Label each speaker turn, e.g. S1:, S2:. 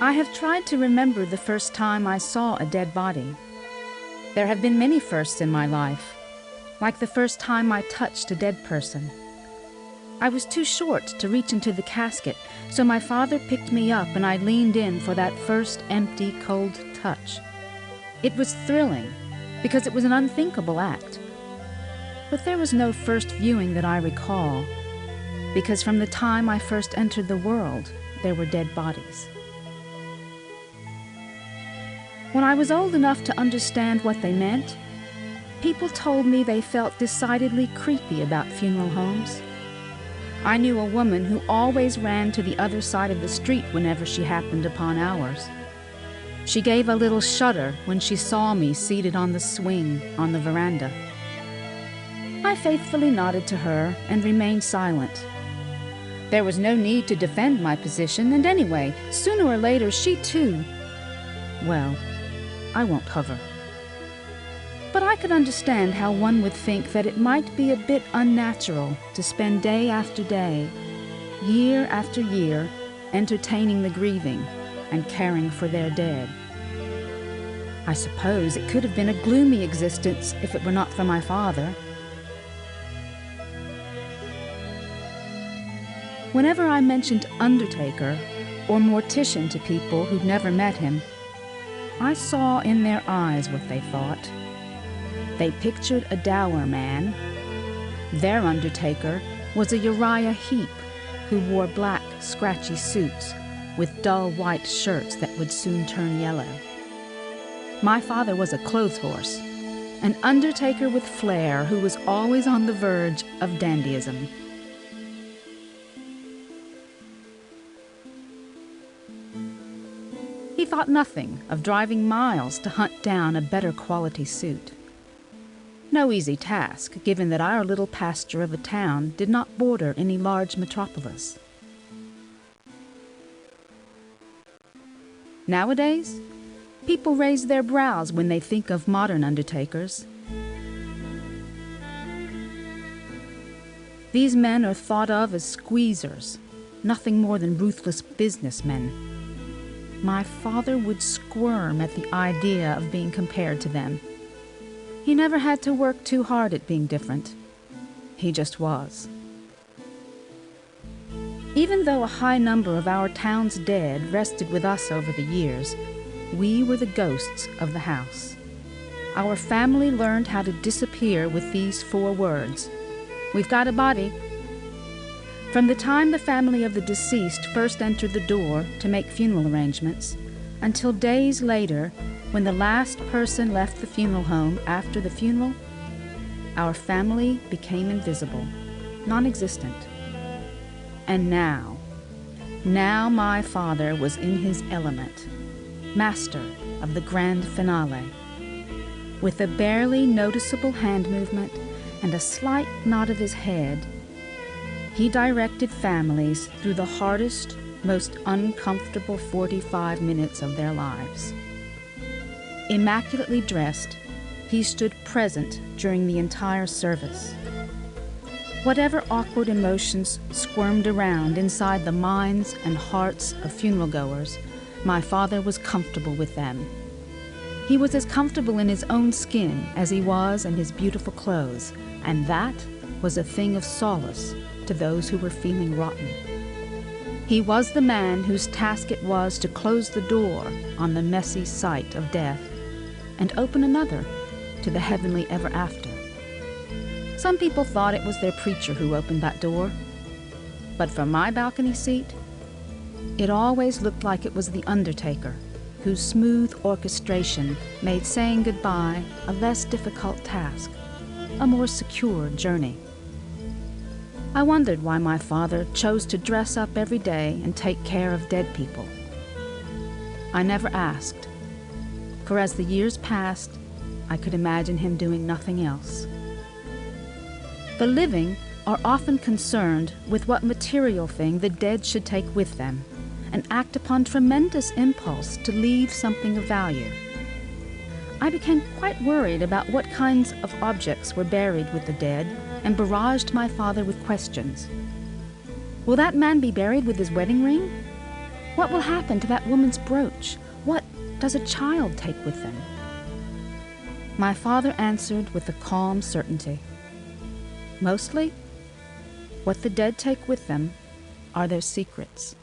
S1: I have tried to remember the first time I saw a dead body. There have been many firsts in my life, like the first time I touched a dead person. I was too short to reach into the casket, so my father picked me up and I leaned in for that first empty, cold touch. It was thrilling, because it was an unthinkable act. But there was no first viewing that I recall, because from the time I first entered the world, there were dead bodies. When I was old enough to understand what they meant, people told me they felt decidedly creepy about funeral homes. I knew a woman who always ran to the other side of the street whenever she happened upon ours. She gave a little shudder when she saw me seated on the swing on the veranda. I faithfully nodded to her and remained silent. There was no need to defend my position, and anyway, sooner or later she too... Well, I won't hover. But I could understand how one would think that it might be a bit unnatural to spend day after day, year after year, entertaining the grieving and caring for their dead. I suppose it could have been a gloomy existence if it were not for my father. Whenever I mentioned Undertaker or mortician to people who'd never met him, I saw in their eyes what they thought. They pictured a dour man. Their Undertaker was a Uriah Heep who wore black, scratchy suits with dull white shirts that would soon turn yellow. My father was a clothes horse, an Undertaker with flair who was always on the verge of dandyism. He thought nothing of driving miles to hunt down a better quality suit. No easy task, given that our little pasture of a town did not border any large metropolis. Nowadays, people raise their brows when they think of modern undertakers. These men are thought of as squeezers, nothing more than ruthless businessmen. My father would squirm at the idea of being compared to them. He never had to work too hard at being different. He just was. Even though a high number of our town's dead rested with us over the years, we were the ghosts of the house. Our family learned how to disappear with these 4 words. We've got a body. From the time the family of the deceased first entered the door to make funeral arrangements, until days later, when the last person left the funeral home after the funeral, our family became invisible, non-existent. And now my father was in his element, master of the grand finale. With a barely noticeable hand movement and a slight nod of his head, he directed families through the hardest, most uncomfortable 45 minutes of their lives. Immaculately dressed, he stood present during the entire service. Whatever awkward emotions squirmed around inside the minds and hearts of funeral goers, my father was comfortable with them. He was as comfortable in his own skin as he was in his beautiful clothes, and that was a thing of solace to those who were feeling rotten. He was the man whose task it was to close the door on the messy sight of death and open another to the heavenly ever after. Some people thought it was their preacher who opened that door, but from my balcony seat, it always looked like it was the Undertaker, whose smooth orchestration made saying goodbye a less difficult task, a more secure journey. I wondered why my father chose to dress up every day and take care of dead people. I never asked, for as the years passed, I could imagine him doing nothing else. The living are often concerned with what material thing the dead should take with them, and act upon tremendous impulse to leave something of value. I became quite worried about what kinds of objects were buried with the dead, and barraged my father with questions. Will that man be buried with his wedding ring? What will happen to that woman's brooch? What does a child take with them? My father answered with a calm certainty. Mostly, what the dead take with them are their secrets.